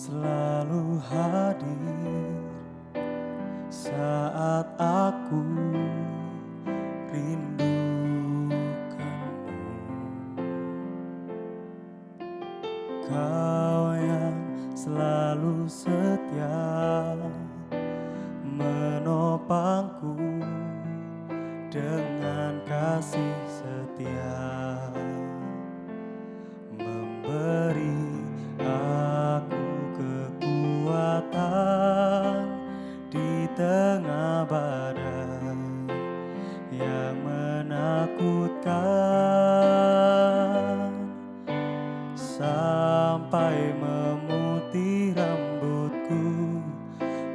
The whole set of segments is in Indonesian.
selalu hadir saat aku rindukanmu. Kau yang selalu setia menopangku dengan kasih setia, memberi aku kekuatan di tengah badai yang menakutkan, sampai memutih rambutku.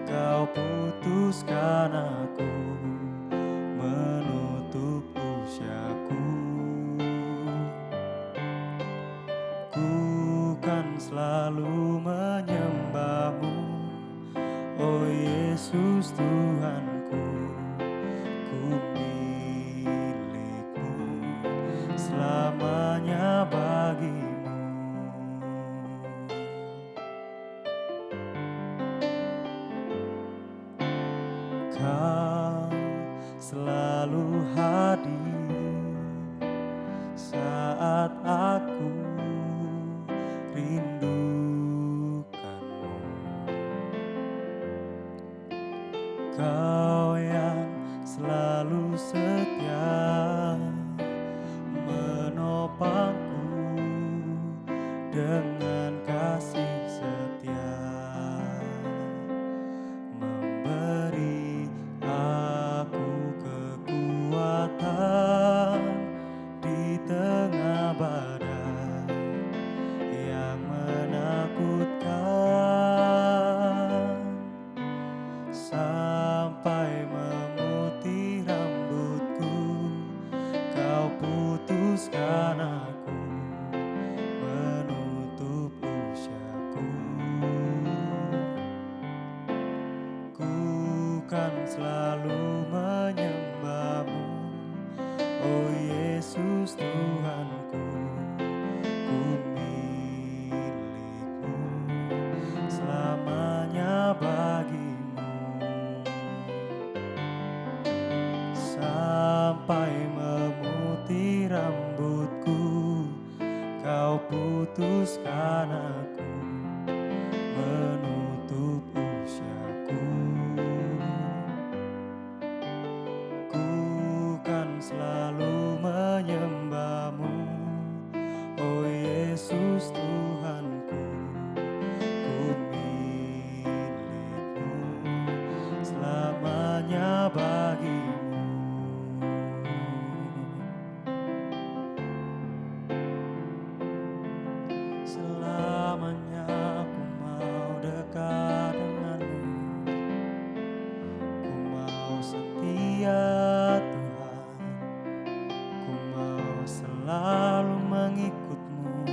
Kau putuskan aku menutup usiaku. Ku kan selalu menyembah-Mu, oh Yesus Tuhanku. Ku milik-Mu, selamanya bagi-Mu. Kau selalu hadir saat aku rindukanmu. Kau yang selalu setia menopangku dengan kasih setia, memberi aku kekuatan di tengah badai yang menakutkan, sampai memutih rambutku. Kau putuskan aku menutup usiaku. Ku kan selalu menyembah-Mu, oh Yesus Tuhanku. Ku milik-Mu, selamanya bagi-Mu, sampai memutih rambutku. Kau putuskan aku menutup usiaku. Ku kan selalu menyembah-Mu, oh Yesus Tuhanku. Ku milik-Mu, selamanya bagi-Mu. Selamanya ku mau dekat denganmu, ku mau setia Tuhan, ku mau selalu mengikut-Mu,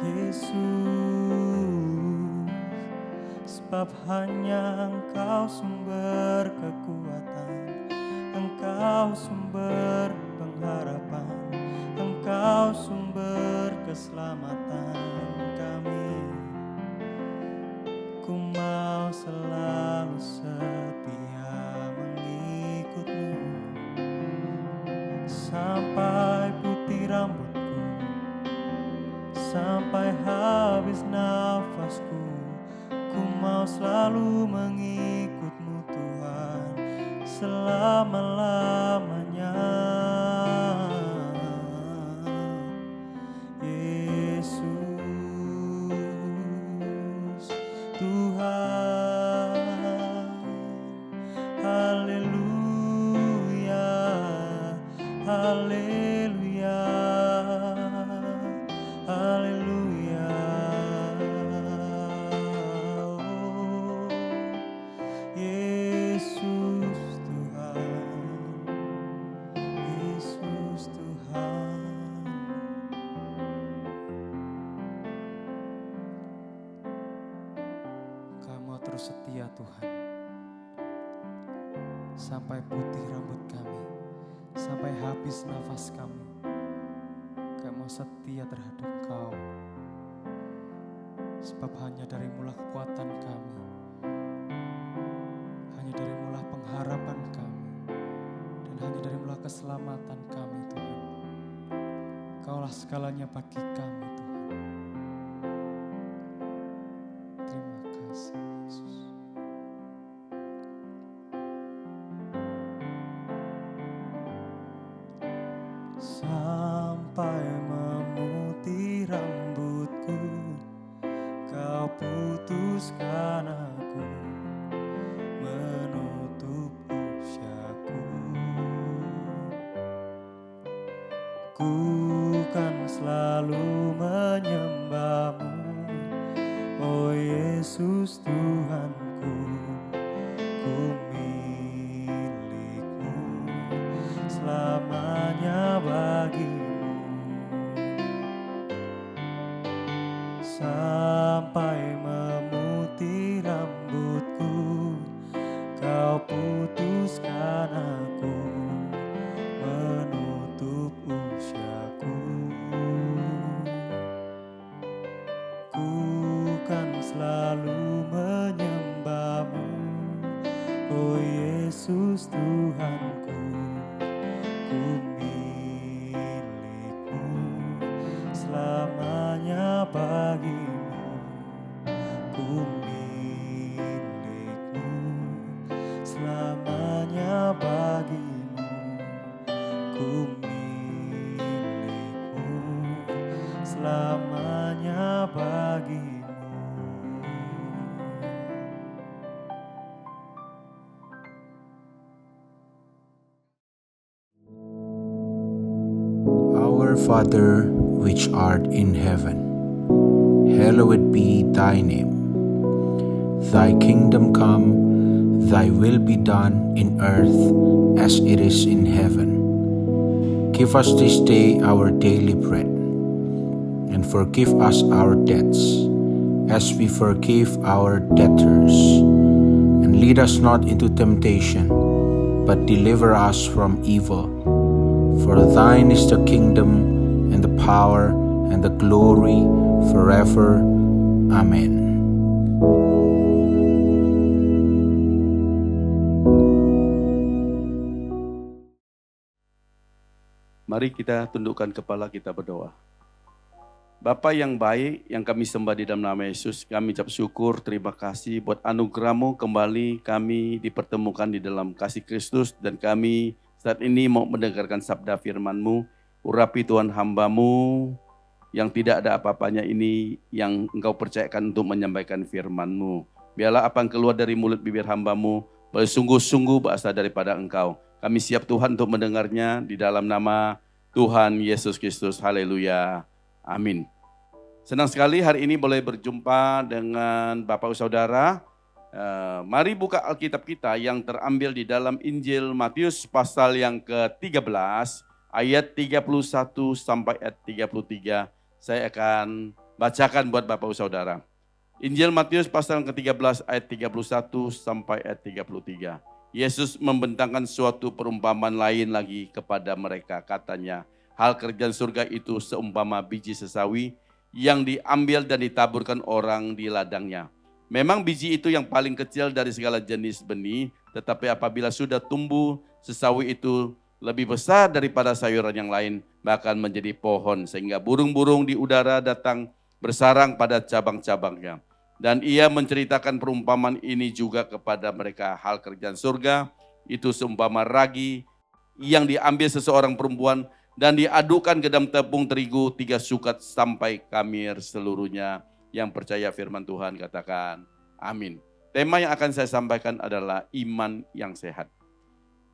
Yesus, sebab hanya Engkau sumber kekuatan, Engkau sumber pengharapan, Engkau sumber keselamatan kami. Ku mau selalu setia mengikut-Mu, sampai putih rambutku, sampai habis nafasku. Ku mau selalu mengikut-Mu Tuhan, selama-lamanya. Yesus Tuhan, haleluya, haleluya, haleluya. Oh, Yesus Tuhan, Yesus Tuhan. Kau mau terus setia Tuhan, sampai putih rambut kami, sampai habis nafas kami. Kau mau setia terhadap Kau. Sebab hanya darimu-lah kekuatan kami, hanya darimu-lah pengharapan kami, dan hanya darimu-lah keselamatan kami Tuhan. Kaulah segalanya bagi kami Tuhan. Terima kasih Yesus. Sampai memutih rambutku, Kau putuskan aku, menutup usiaku. Ku kan selalu menyembah-Mu, oh Yesus Tuhanku. Ku milik-Mu, selamanya bagi-Mu. Sampai memutih rambutku, Kau putuskan aku, menutup usiaku. Ku kan selalu menyembah-Mu, oh Yesus Tuhanku. Ku milik-Mu, selamanya bagi-Mu. Ku milik-Mu, selamanya bagi-Mu. Ku milik-Mu, selamanya bagi-Mu. Our Father, which art in heaven, hallowed be thy name. Thy kingdom come, thy will be done in earth as it is in heaven. Give us this day our daily bread, and forgive us our debts, as we forgive our debtors. And lead us not into temptation, but deliver us from evil. For thine is the kingdom, and the power, and the glory, forever. Amen. Mari kita tundukkan kepala, kita berdoa. Bapa yang baik, yang kami sembah di dalam nama Yesus, kami ucap syukur, terima kasih buat anugerah-Mu kembali kami dipertemukan di dalam kasih Kristus, dan kami saat ini mau mendengarkan sabda firman-Mu. Urapi Tuhan hamba-Mu yang tidak ada apa-apanya ini, yang Engkau percayakan untuk menyampaikan firman-Mu. Biarlah apa yang keluar dari mulut bibir hamba-Mu bersungguh-sungguh berasal daripada Engkau. Kami siap Tuhan untuk mendengarnya di dalam nama Tuhan Yesus Kristus. Haleluya. Amin. Senang sekali hari ini boleh berjumpa dengan Bapak Saudara. Mari buka Alkitab kita yang terambil di dalam Injil Matius pasal yang ke-13 ayat 31 sampai ayat 33. Saya akan bacakan buat Bapak Saudara. Injil Matius pasal yang ke-13 ayat 31 sampai ayat 33. Yesus membentangkan suatu perumpamaan lain lagi kepada mereka, katanya, hal kerjaan surga itu seumpama biji sesawi yang diambil dan ditaburkan orang di ladangnya. Memang biji itu yang paling kecil dari segala jenis benih, tetapi apabila sudah tumbuh, sesawi itu lebih besar daripada sayuran yang lain, bahkan menjadi pohon, sehingga burung-burung di udara datang bersarang pada cabang-cabangnya. Dan ia menceritakan perumpamaan ini juga kepada mereka, hal kerjaan surga itu seumpama ragi yang diambil seseorang perempuan dan diadukkan ke dalam tepung terigu 3 sukat sampai kamir seluruhnya. Yang percaya firman Tuhan katakan amin. Tema yang akan saya sampaikan adalah iman yang sehat.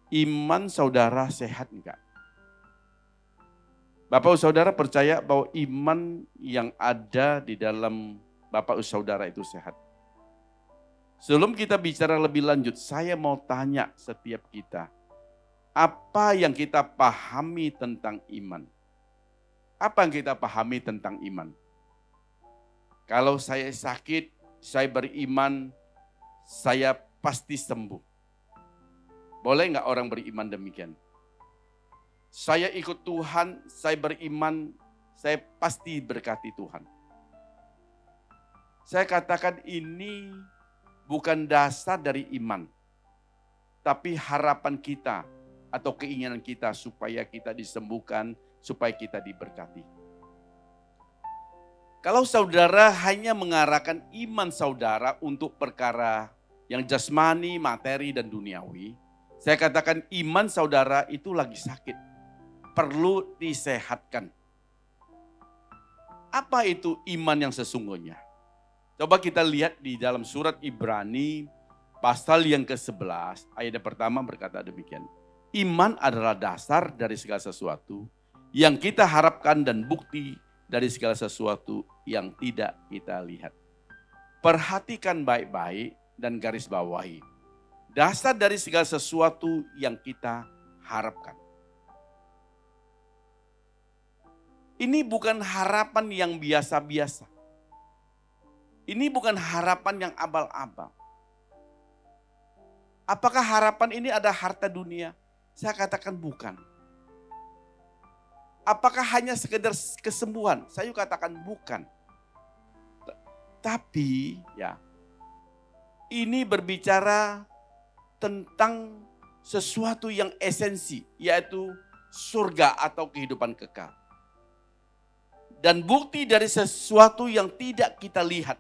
Iman saudara sehat enggak? Bapak saudara percaya bahwa iman yang ada di dalam Bapak saudara itu sehat? Sebelum kita bicara lebih lanjut, saya mau tanya setiap kita, apa yang kita pahami tentang iman? Apa yang kita pahami tentang iman? Kalau saya sakit, saya beriman, saya pasti sembuh. Boleh nggak orang beriman demikian? Saya ikut Tuhan, saya beriman, saya pasti berkati Tuhan. Saya katakan ini bukan dasar dari iman, tapi harapan kita atau keinginan kita supaya kita disembuhkan, supaya kita diberkati. Kalau saudara hanya mengarahkan iman saudara untuk perkara yang jasmani, materi, dan duniawi, saya katakan iman saudara itu lagi sakit, perlu disehatkan. Apa itu iman yang sesungguhnya? Coba kita lihat di dalam surat Ibrani pasal yang ke-11, ayat yang pertama berkata demikian. Iman adalah dasar dari segala sesuatu yang kita harapkan dan bukti dari segala sesuatu yang tidak kita lihat. Perhatikan baik-baik dan garis bawahi. Dasar dari segala sesuatu yang kita harapkan. Ini bukan harapan yang biasa-biasa. Ini bukan harapan yang abal-abal. Apakah harapan ini ada harta dunia? Saya katakan bukan. Apakah hanya sekedar kesembuhan? Saya katakan bukan. Tapi ya, ini berbicara tentang sesuatu yang esensi, yaitu surga atau kehidupan kekal. Dan bukti dari sesuatu yang tidak kita lihat.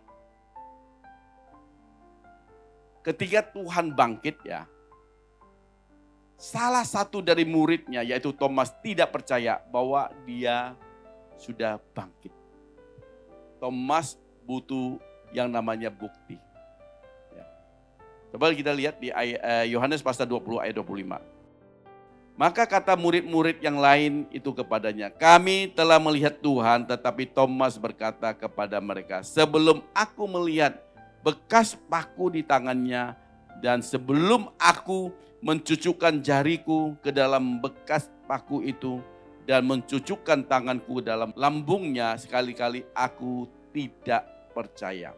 Ketika Tuhan bangkit ya, salah satu dari muridnya yaitu Thomas tidak percaya bahwa dia sudah bangkit. Thomas butuh yang namanya bukti. Ya. Coba kita lihat di Yohanes pasal 20 ayat 25. Maka kata murid-murid yang lain itu kepadanya, kami telah melihat Tuhan, tetapi Thomas berkata kepada mereka, sebelum aku melihat bekas paku di tangannya dan sebelum aku mencucukkan jariku ke dalam bekas paku itu dan mencucukkan tanganku ke dalam lambungnya, sekali-kali aku tidak percaya.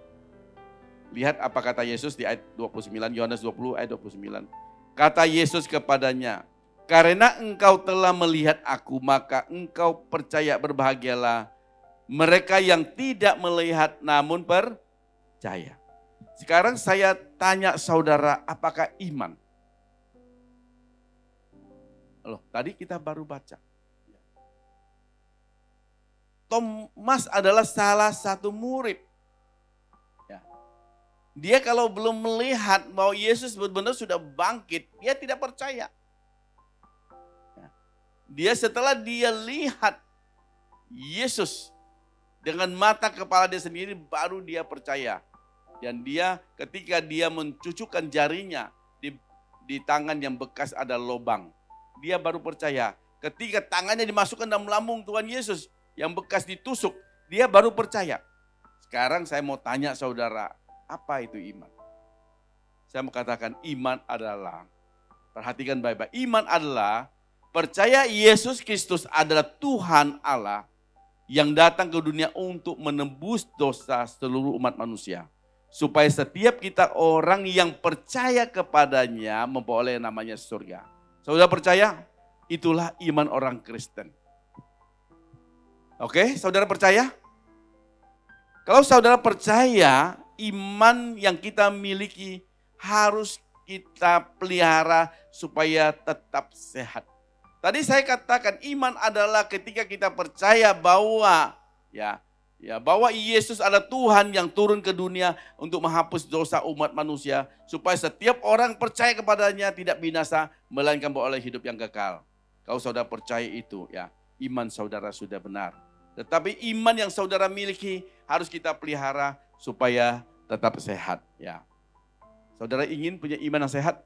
Lihat apa kata Yesus di ayat 29, Yohanes 20 ayat 29. Kata Yesus kepadanya, karena engkau telah melihat aku, maka engkau percaya, berbahagialah mereka yang tidak melihat namun percaya. Sekarang saya tanya saudara, apakah iman? Loh, tadi kita baru baca. Thomas adalah salah satu murid. Ya. Dia kalau belum melihat bahwa Yesus benar-benar sudah bangkit, dia tidak percaya. Ya. Dia setelah dia lihat Yesus dengan mata kepala dia sendiri, baru dia percaya. Dan dia ketika dia mencucukkan jarinya di tangan yang bekas ada lubang, dia baru percaya. Ketika tangannya dimasukkan dalam lambung Tuhan Yesus yang bekas ditusuk, dia baru percaya. Sekarang saya mau tanya saudara, apa itu iman? Saya mau katakan iman adalah, perhatikan baik-baik, iman adalah percaya Yesus Kristus adalah Tuhan Allah yang datang ke dunia untuk menebus dosa seluruh umat manusia. Supaya setiap kita orang yang percaya kepadanya memperoleh namanya surga. Saudara percaya? Itulah iman orang Kristen. Oke, saudara percaya? Kalau saudara percaya, iman yang kita miliki harus kita pelihara supaya tetap sehat. Tadi saya katakan iman adalah ketika kita percaya bahwa bahwa Yesus adalah Tuhan yang turun ke dunia untuk menghapus dosa umat manusia supaya setiap orang percaya kepadanya tidak binasa melainkan beroleh hidup yang kekal. Kalau saudara percaya itu ya, iman saudara sudah benar. Tetapi iman yang saudara miliki harus kita pelihara supaya tetap sehat ya. Saudara ingin punya iman yang sehat?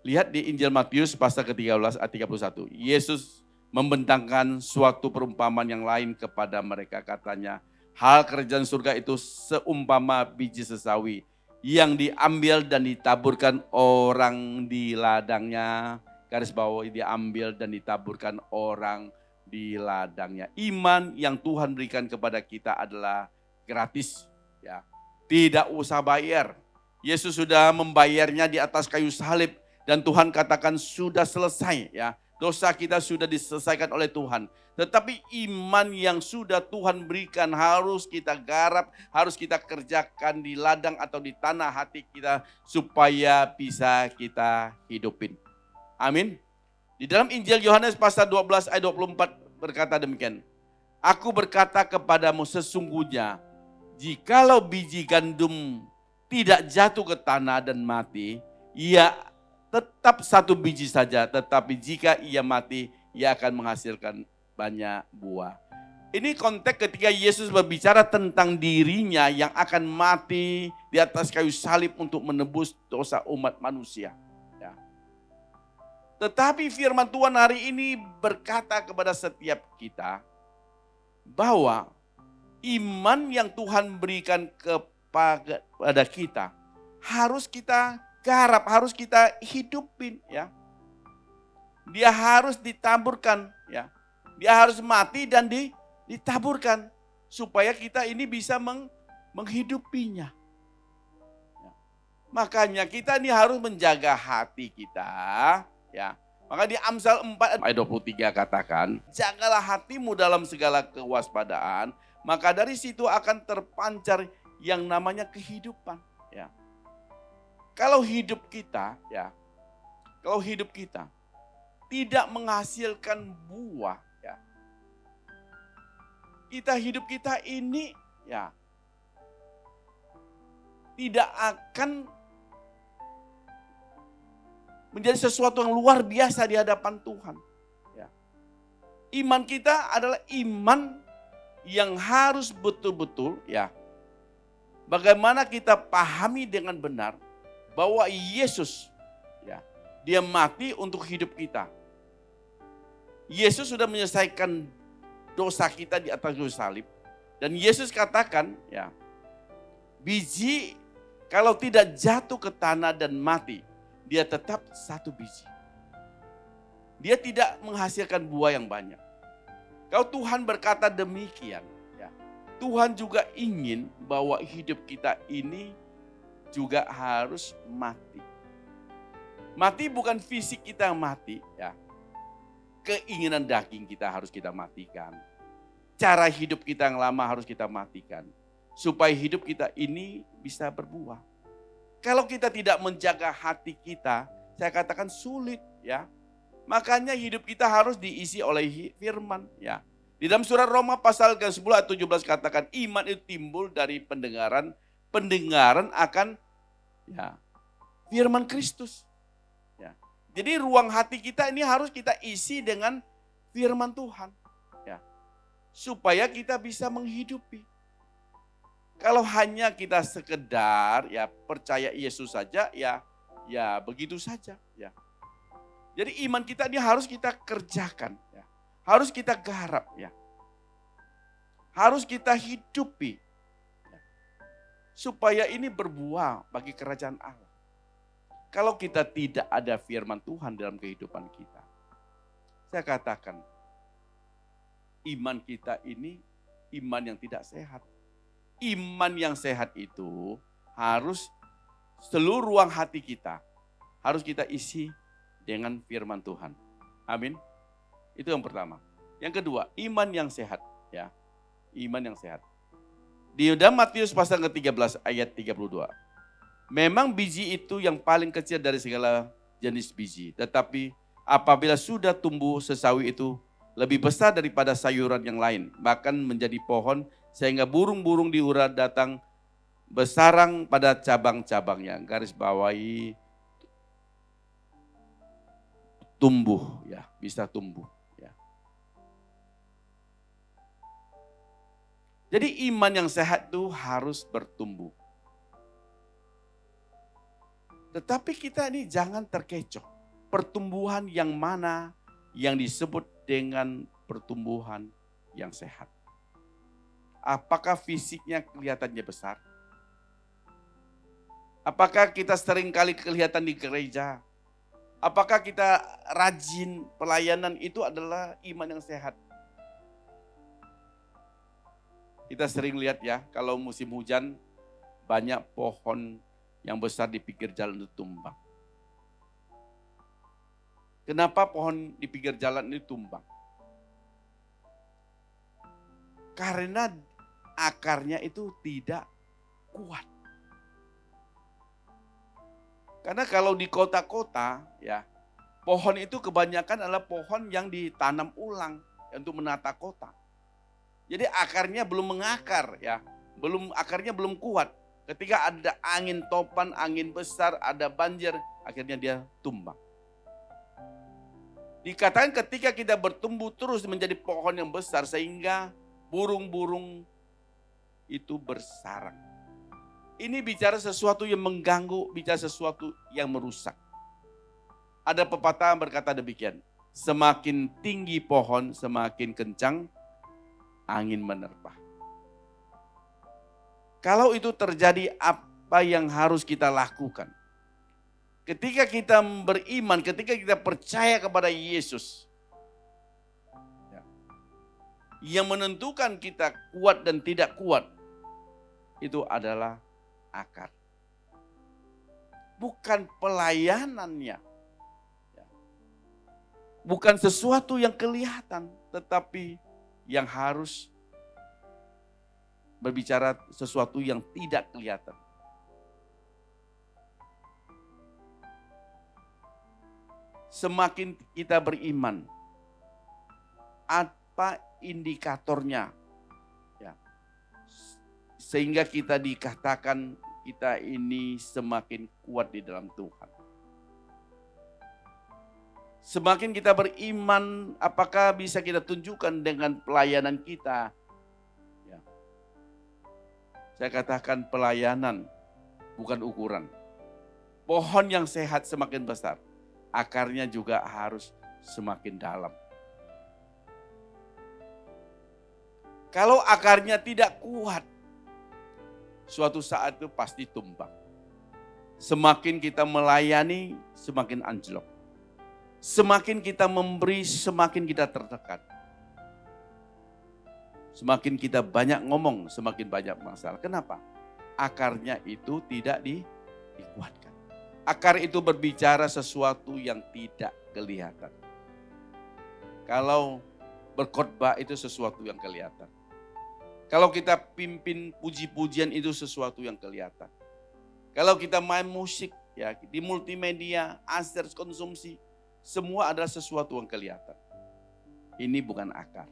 Lihat di Injil Matius pasal ke-13 ayat 31. Yesus membentangkan suatu perumpamaan yang lain kepada mereka, katanya, hal kerajaan surga itu seumpama biji sesawi yang diambil dan ditaburkan orang di ladangnya. Garis bawahi, diambil dan ditaburkan orang di ladangnya. Iman yang Tuhan berikan kepada kita adalah gratis, ya. Tidak usah bayar. Yesus sudah membayarnya di atas kayu salib dan Tuhan katakan sudah selesai, ya. Dosa kita sudah diselesaikan oleh Tuhan. Tetapi iman yang sudah Tuhan berikan harus kita garap, harus kita kerjakan di ladang atau di tanah hati kita supaya bisa kita hidupin. Amin. Di dalam Injil Yohanes pasal 12 ayat 24 berkata demikian. Aku berkata kepadamu sesungguhnya, jikalau biji gandum tidak jatuh ke tanah dan mati, ia tetap satu biji saja, tetapi jika ia mati, ia akan menghasilkan banyak buah. Ini konteks ketika Yesus berbicara tentang dirinya yang akan mati di atas kayu salib untuk menebus dosa umat manusia. Ya. Tetapi firman Tuhan hari ini berkata kepada setiap kita bahwa iman yang Tuhan berikan kepada kita harus kita garap, harus kita hidupin ya. Dia harus ditaburkan ya. Dia harus mati dan ditaburkan supaya kita ini bisa menghidupinya. Ya. Makanya kita ini harus menjaga hati kita ya. Maka di Amsal 4 ayat 23 katakan, jagalah hatimu dalam segala kewaspadaan, maka dari situ akan terpancar yang namanya kehidupan ya. Kalau hidup kita tidak menghasilkan buah ya. Hidup kita ini ya tidak akan menjadi sesuatu yang luar biasa di hadapan Tuhan. Ya. Iman kita adalah iman yang harus betul-betul ya. Bagaimana kita pahami dengan benar bahwa Yesus ya, dia mati untuk hidup kita. Yesus sudah menyelesaikan dosa kita di atas kayu salib. Dan Yesus katakan ya, biji kalau tidak jatuh ke tanah dan mati, dia tetap satu biji. Dia tidak menghasilkan buah yang banyak. Kalau Tuhan berkata demikian, ya, Tuhan juga ingin bahwa hidup kita ini juga harus mati. Mati bukan fisik kita yang mati, ya. Keinginan daging kita harus kita matikan. Cara hidup kita yang lama harus kita matikan. Supaya hidup kita ini bisa berbuah. Kalau kita tidak menjaga hati kita, saya katakan sulit ya. Makanya hidup kita harus diisi oleh firman ya. Di dalam surat Roma pasal ke-10 ayat 17 katakan iman itu timbul dari pendengaran akan ya firman Kristus. Ya. Jadi ruang hati kita ini harus kita isi dengan firman Tuhan. Ya. Supaya kita bisa menghidupi. Kalau hanya kita sekedar ya percaya Yesus saja ya begitu saja ya. Jadi iman kita ini harus kita kerjakan ya. Harus kita garap ya. Harus kita hidupi. Ya. Supaya ini berbuah bagi kerajaan Allah. Kalau kita tidak ada firman Tuhan dalam kehidupan kita. Saya katakan iman kita ini iman yang tidak sehat. Iman yang sehat itu harus seluruh ruang hati kita harus kita isi dengan firman Tuhan. Amin. Itu yang pertama. Yang kedua, iman yang sehat ya. Iman yang sehat. Di dalam Matius pasal ke-13 ayat 32. Memang biji itu yang paling kecil dari segala jenis biji, tetapi apabila sudah tumbuh sesawi itu lebih besar daripada sayuran yang lain, bahkan menjadi pohon sehingga burung-burung di urang datang bersarang pada cabang-cabangnya. Garis bawahi tumbuh ya, bisa tumbuh ya. Jadi iman yang sehat itu harus bertumbuh. Tetapi kita ini jangan terkecoh. Pertumbuhan yang mana yang disebut dengan pertumbuhan yang sehat? Apakah fisiknya kelihatannya besar? Apakah kita sering kali kelihatan di gereja? Apakah kita rajin pelayanan itu adalah iman yang sehat? Kita sering lihat ya, kalau musim hujan banyak pohon yang besar di pinggir jalan itu tumbang. Kenapa pohon di pinggir jalan ini tumbang? Karena akarnya itu tidak kuat. Karena kalau di kota-kota ya, pohon itu kebanyakan adalah pohon yang ditanam ulang untuk menata kota. Jadi akarnya belum mengakar ya, akarnya belum kuat. Ketika ada angin topan, angin besar, ada banjir, akhirnya dia tumbang. Dikatakan ketika kita bertumbuh terus menjadi pohon yang besar sehingga burung-burung itu bersarang. Ini bicara sesuatu yang mengganggu, bicara sesuatu yang merusak. Ada pepatah berkata demikian, semakin tinggi pohon, semakin kencang angin menerpa. Kalau itu terjadi, apa yang harus kita lakukan? Ketika kita beriman, ketika kita percaya kepada Yesus, yang menentukan kita kuat dan tidak kuat, itu adalah akar. Bukan pelayanannya. Bukan sesuatu yang kelihatan, tetapi yang harus berbicara sesuatu yang tidak kelihatan. Semakin kita beriman, apa indikatornya? Ya. Sehingga kita dikatakan kita ini semakin kuat di dalam Tuhan. Semakin kita beriman, apakah bisa kita tunjukkan dengan pelayanan kita? Ya. Saya katakan pelayanan, bukan ukuran. Pohon yang sehat semakin besar, akarnya juga harus semakin dalam. Kalau akarnya tidak kuat, suatu saat itu pasti tumbang. Semakin kita melayani, semakin anjlok. Semakin kita memberi, semakin kita tertekan. Semakin kita banyak ngomong, semakin banyak masalah. Kenapa? Akarnya itu tidak dikuatkan. Akar itu berbicara sesuatu yang tidak kelihatan. Kalau berkhotbah itu sesuatu yang kelihatan. Kalau kita pimpin puji-pujian itu sesuatu yang kelihatan. Kalau kita main musik ya di multimedia, aser konsumsi, semua adalah sesuatu yang kelihatan. Ini bukan akar.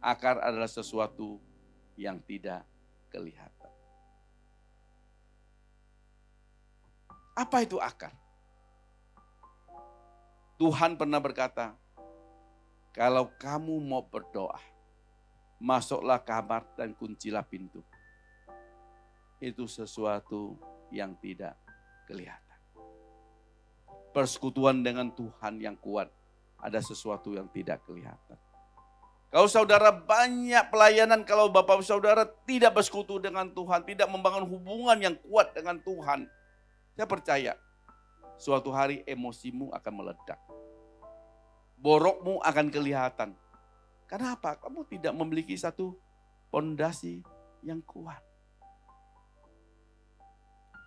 Akar adalah sesuatu yang tidak kelihatan. Apa itu akar? Tuhan pernah berkata, kalau kamu mau berdoa, masuklah kamar dan kuncilah pintu. Itu sesuatu yang tidak kelihatan. Persekutuan dengan Tuhan yang kuat, ada sesuatu yang tidak kelihatan. Kalau saudara banyak pelayanan, kalau bapak saudara tidak bersekutu dengan Tuhan, tidak membangun hubungan yang kuat dengan Tuhan, saya percaya suatu hari emosimu akan meledak. Borokmu akan kelihatan. Kenapa? Kamu tidak memiliki satu pondasi yang kuat.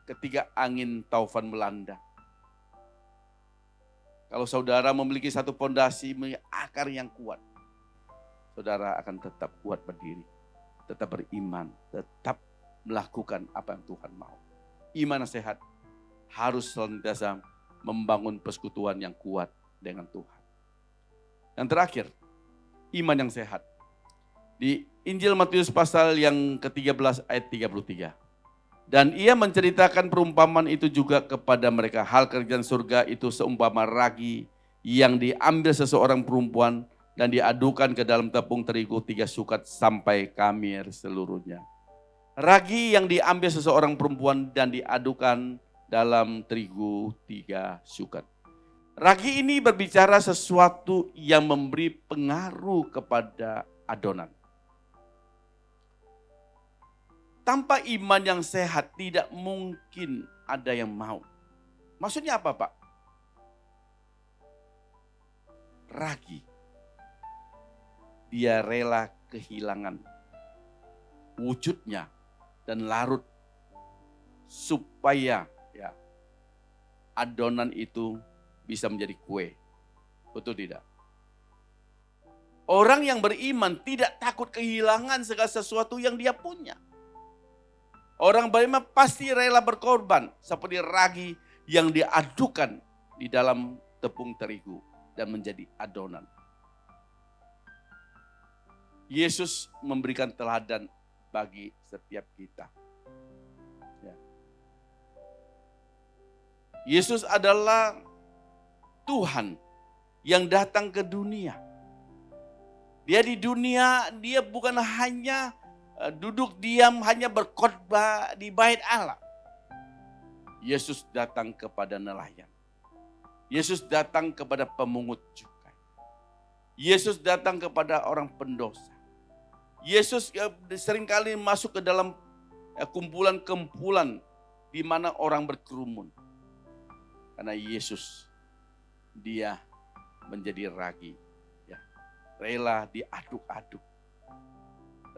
Ketika angin taufan melanda, kalau saudara memiliki satu pondasi, akar yang kuat, saudara akan tetap kuat berdiri, tetap beriman, tetap melakukan apa yang Tuhan mau. Iman yang sehat harus senantiasa membangun persekutuan yang kuat dengan Tuhan. Yang terakhir, iman yang sehat. Di Injil Matius pasal yang ke-13 ayat 33. Dan ia menceritakan perumpamaan itu juga kepada mereka. Hal kerajaan surga itu seumpama ragi yang diambil seseorang perempuan dan diadukan ke dalam tepung terigu 3 sukat sampai kamir seluruhnya. Ragi yang diambil seseorang perempuan dan diadukan dalam terigu 3 sukat. Ragi ini berbicara sesuatu yang memberi pengaruh kepada adonan. Tanpa iman yang sehat tidak mungkin ada yang mau. Maksudnya apa, Pak? Ragi. Dia rela kehilangan wujudnya dan larut supaya ya adonan itu bisa menjadi kue. Betul tidak? Orang yang beriman tidak takut kehilangan segala sesuatu yang dia punya. Orang beriman pasti rela berkorban seperti ragi yang diadukan di dalam tepung terigu dan menjadi adonan. Yesus memberikan teladan bagi setiap kita. Ya. Yesus adalah Tuhan yang datang ke dunia. Dia di dunia, dia bukan hanya duduk diam, hanya berkhotbah di bait Allah. Yesus datang kepada nelayan. Yesus datang kepada pemungut cukai. Yesus datang kepada orang pendosa. Yesus seringkali masuk ke dalam kumpulan-kumpulan di mana orang berkerumun. Karena Yesus, dia menjadi ragi. Ya, rela diaduk-aduk.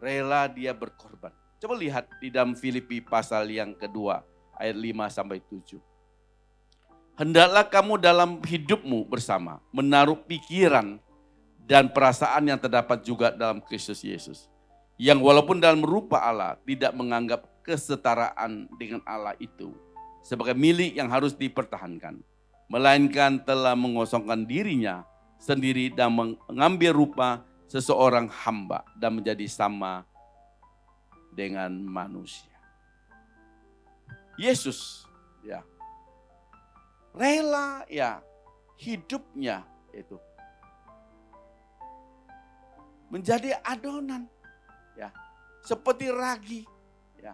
Rela dia berkorban. Coba lihat di dalam Filipi pasal yang kedua, ayat 5-7. Hendaklah kamu dalam hidupmu bersama menaruh pikiran dan perasaan yang terdapat juga dalam Kristus Yesus. Yang walaupun dalam rupa Allah tidak menganggap kesetaraan dengan Allah itu sebagai milik yang harus dipertahankan. Melainkan telah mengosongkan dirinya sendiri dan mengambil rupa seseorang hamba dan menjadi sama dengan manusia. Yesus ya rela ya hidupnya itu menjadi adonan ya seperti ragi ya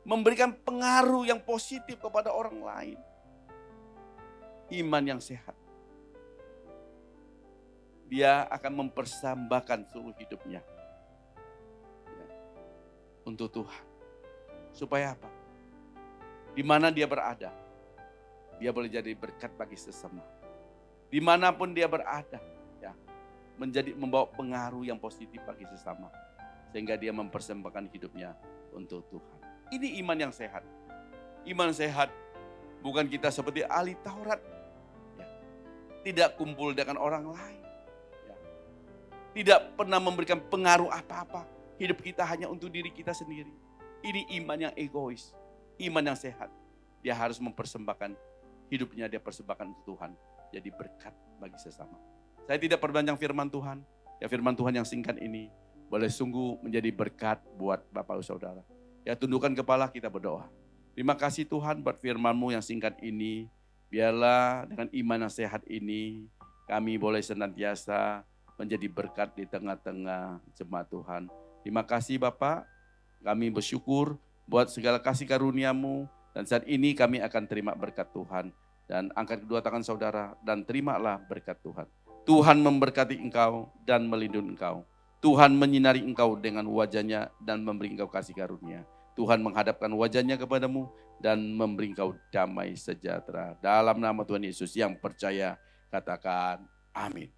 memberikan pengaruh yang positif kepada orang lain. Iman yang sehat. Dia akan mempersembahkan seluruh hidupnya ya, untuk Tuhan. Supaya apa? Di mana dia berada, dia boleh jadi berkat bagi sesama. Dimanapun dia berada, ya, membawa pengaruh yang positif bagi sesama. Sehingga dia mempersembahkan hidupnya untuk Tuhan. Ini iman yang sehat. Iman sehat bukan kita seperti ahli Taurat. Ya, tidak kumpul dengan orang lain. Tidak pernah memberikan pengaruh apa-apa. Hidup kita hanya untuk diri kita sendiri. Ini iman yang egois. Iman yang sehat. Dia harus mempersembahkan hidupnya, dia persembahkan untuk Tuhan. Jadi berkat bagi sesama. Saya tidak perpanjang firman Tuhan. Ya firman Tuhan yang singkat ini boleh sungguh menjadi berkat buat Bapak Saudara. Ya tundukkan kepala kita berdoa. Terima kasih Tuhan buat firman-Mu yang singkat ini. Biarlah dengan iman yang sehat ini kami boleh senantiasa menjadi berkat di tengah-tengah jemaat Tuhan. Terima kasih Bapak, kami bersyukur buat segala kasih karunia-Mu. Dan saat ini kami akan terima berkat Tuhan. Dan angkat kedua tangan saudara dan terimalah berkat Tuhan. Tuhan memberkati engkau dan melindungi engkau. Tuhan menyinari engkau dengan wajahnya dan memberi engkau kasih karunia. Tuhan menghadapkan wajahnya kepadamu dan memberi engkau damai sejahtera. Dalam nama Tuhan Yesus yang percaya, katakan amin.